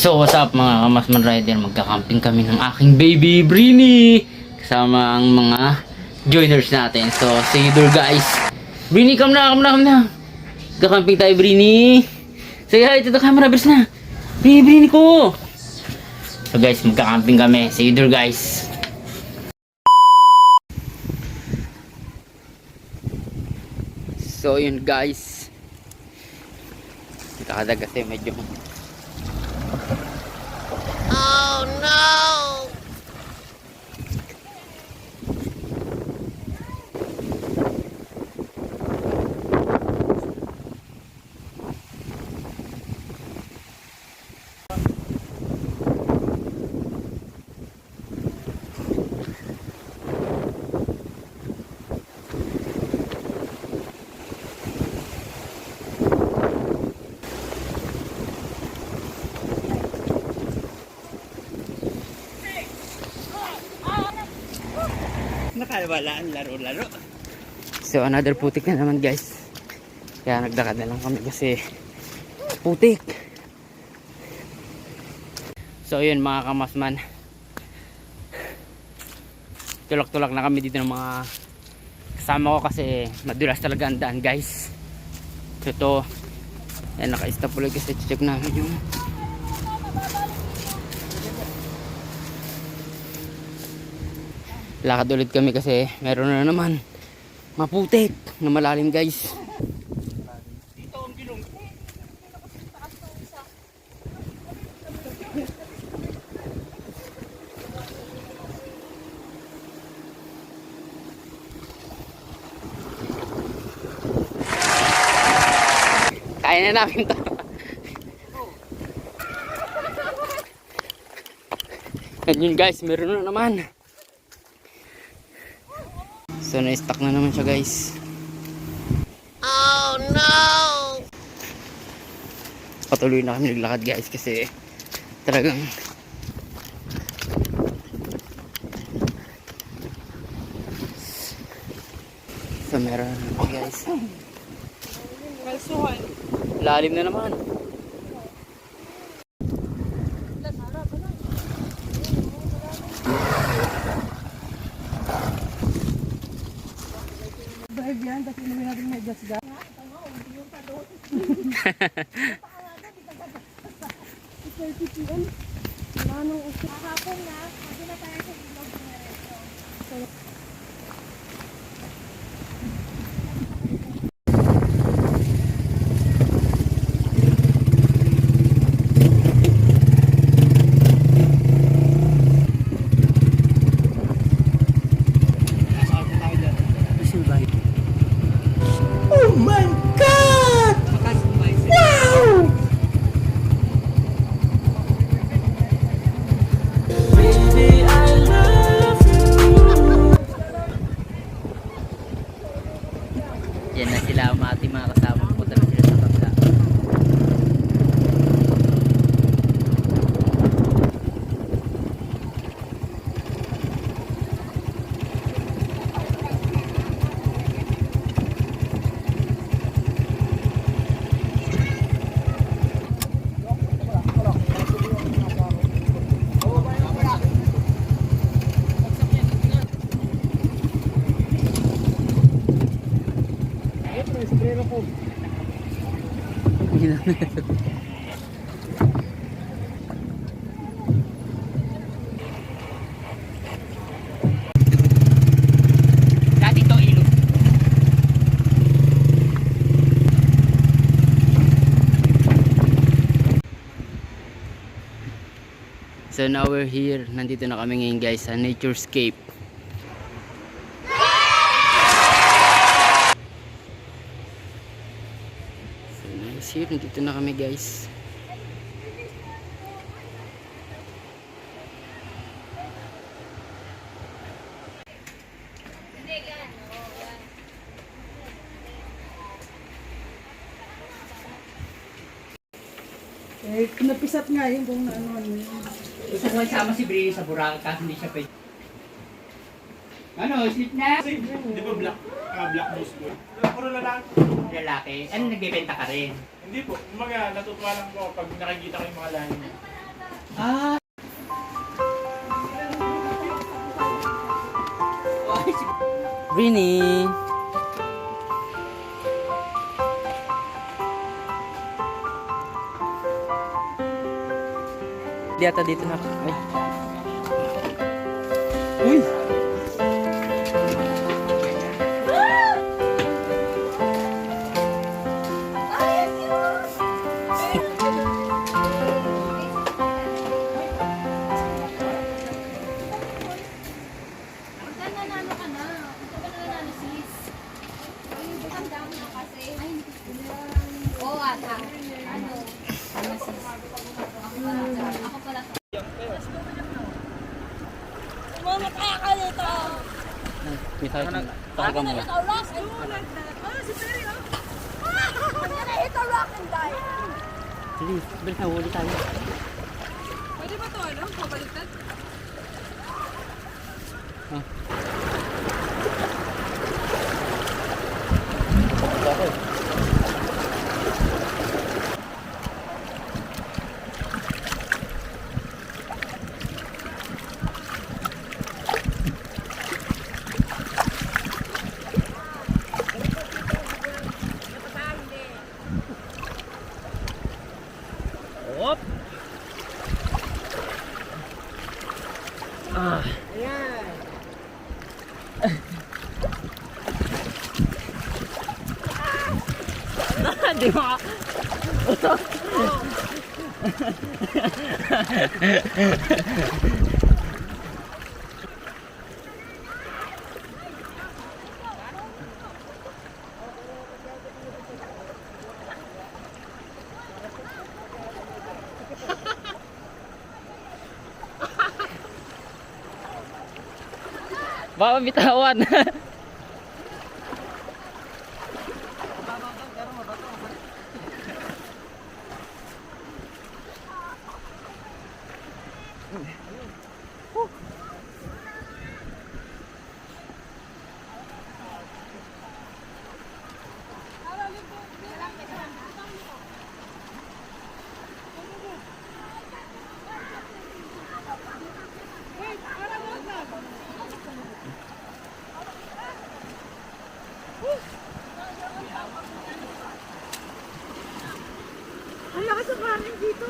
So what's up mga Kamasman Rider, magka-camping kami ng aking baby Brini kasama ang mga joiners natin. So say door guys. Brini, come na. Magka-camping tayo Brini. Say hi to the camera, bilis na. Brini ko. So guys, magka-camping kami. Say door guys. So yun guys, nakakadag kasi medyo Oh no! Nakawalaan laro-laro. so another putik na naman guys. Kaya nagdakad na lang kami kasi putik. So yun mga Kamasman, tulak-tulak na kami dito ng mga kasama ko kasi madulas talaga ang daan guys. So ito, yan, naka-stop ulit kasi check namin yung lakad ulit kami kasi meron na naman maputik na malalim guys. Dito ang gilong. Kaya na namin to. And yun guys, meron na naman. So na-stuck na naman siya guys. Oh no! Patuloy na kami naglakad guys kasi talagang so meron na naman guys. Kalsuhan. Lalim na naman. Dahil yan, dati namin natin may gas-gas. Oh my God! Wow! Baby, I love you. Yan na sila ang ating mga kasama. Punta na sila sa bangka. Dati to ilog. So now we're here. Nandito na kami ngayon guys sa Naturescape. So nice here. Nandito na kami guys. Eh, napisat nga yun kung ano yun. Gusto ko sama si Brini sa Boracay kasi hindi siya pwede. Ano, sleep na? Di ba black? Black nose boy? Puro lalaki. Lalaki. Ano, nagbebenta ka rin? Hindi po. Umaga, natutuwa lang po pag nakikita ko yung mga lahi niya. Ah! Brini! Di ata dito na. Ay. Uy! Pagka nanalo ka na, pagka ka nanalo sis. Ay, bukang damo na kasi. Ay, oo ata. Ano? Ano sis? Ako pala. Bisa talaga mo. Sige, balik na, huli tayo. Pwede ba ito ano? Pabaliktad? Op! Ah. Di ba? Baka bitawan. Ang lakas ng hangin dito.